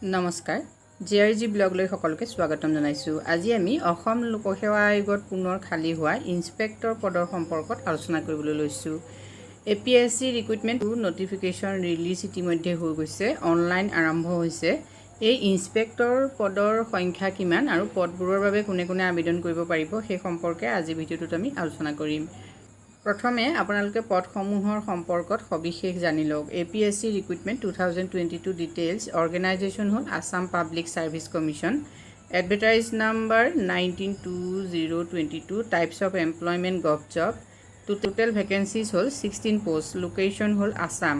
নমস্কাৰ জিআৰজি ব্লগলৈ সকলোকে স্বাগতম জনাইছো। আজি আমি অসম লোকসেৱা আয়োগত পুনৰ খালী হোৱা ইন্সপেক্টৰ পদৰ সম্পৰ্কত আলোচনা কৰিবলৈ লৈছো। APSC Recruitment নটিফিকেশন ৰিলিজ ইতিমধ্যে হৈ গৈছে, অনলাইন আৰম্ভ হৈছে। এই ইন্সপেক্টৰ পদৰ সংখ্যা কিমান আৰু পদবোৰৰ বাবে কোনে কোনে আবেদন কৰিব পাৰিব সেই সম্পৰ্কে আজি ভিডিঅ'টোত আমি আলোচনা কৰিম। প্ৰথমে আপোনালোকে পদসমূহৰ সম্পৰ্কত সবিশেষ জানি লওক। APSC Recruitment 2022 ডিটেইলছ অৰ্গেনাইজেশ্যন হ'ল Assam public service commission, advertise number 192022, types of employment gov job, total vacancies হ'ল 16 পোষ্ট, লোকেশ্যন হ'ল আসাম।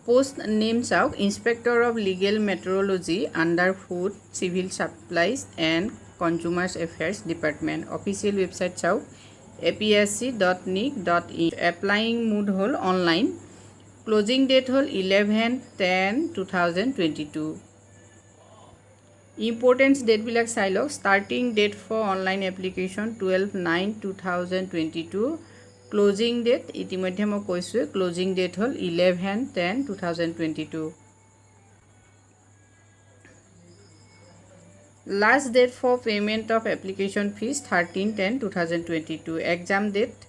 পোষ্ট নেম চাওক, inspector of legal metrology under food civil supplies and consumers affairs department. Official website চাওক apsc.nic.in। Applying mode হ'ল online. Closing date হ'ল 11/10/2022। Importance ডেটবিলাক চাই লওক। Starting date for online application 12/9/2022। Closing date ইতিমধ্যে মই কৈছোঁ, ক্লোজিং ডেট হ'ল 11/10/2022। Last date for payment of application fees 13/10/2022. Exam date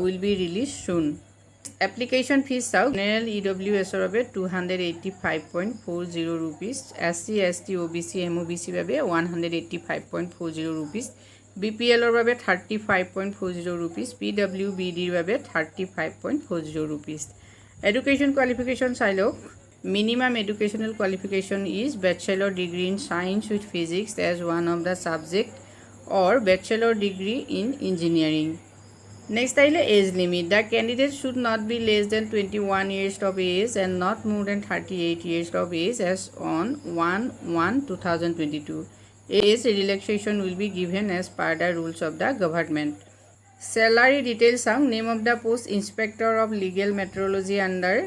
will be released soon. Application fees out general EWS rabe 285.40 rupees, SC ST OBC MOBC rabe 185.40 rupees, BPL rabe 35.40 rupees, PWBD rabe 35.40 rupees. Education qualification silok. Minimum educational qualification is bachelor degree in science with physics as one of the subject or bachelor degree in engineering. Next is age limit. The candidate should not be less than 21 years of age and not more than 38 years of age as on 1/1/2022. Age relaxation will be given as per the rules of the government. Salary details are name of the post inspector of legal metrology under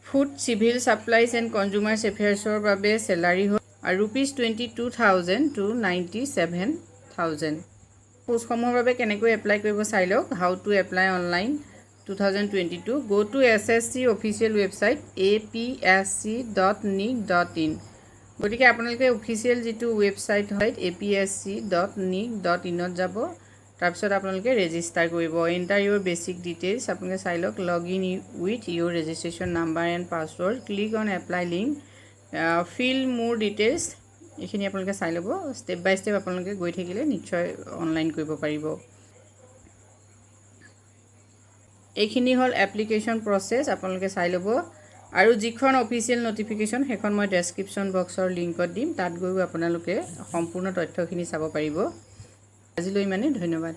Food Civil Supplies and Consumers Affairs or babe salary ho rupees 22,000 to 97,000. Post homo babe keneko apply koribo sai lok. How to apply online 2022. Go to SSC official website apsc.nic.in. গতিকে আপোনালোকে official যেটো website হয় apsc.nic.in ত যাব। তাৰপিছত আপোনালোকে register কৰিব। Enter ইউৰ basic details আপোনালোকে চাই লওক। Log in with your registration number and password, click on apply link, fill more details, এইখিনি আপোনালোকে চাই ল'ব। ষ্টেপ বাই ষ্টেপ আপোনালোকে গৈ থাকিলে নিশ্চয় অনলাইন কৰিব পাৰিব। এইখিনি হ'ল এপ্লিকেশ্যন প্ৰচেছ, আপোনালোকে চাই ল'ব। আৰু যিখন অফিচিয়েল নটিফিকেশ্যন সেইখন মই ডেছক্ৰিপশ্যন বক্সৰ লিংকত দিম, তাত গৈও আপোনালোকে সম্পূৰ্ণ তথ্যখিনি চাব পাৰিব। আজিলৈ ইমানে, ধন্যবাদ।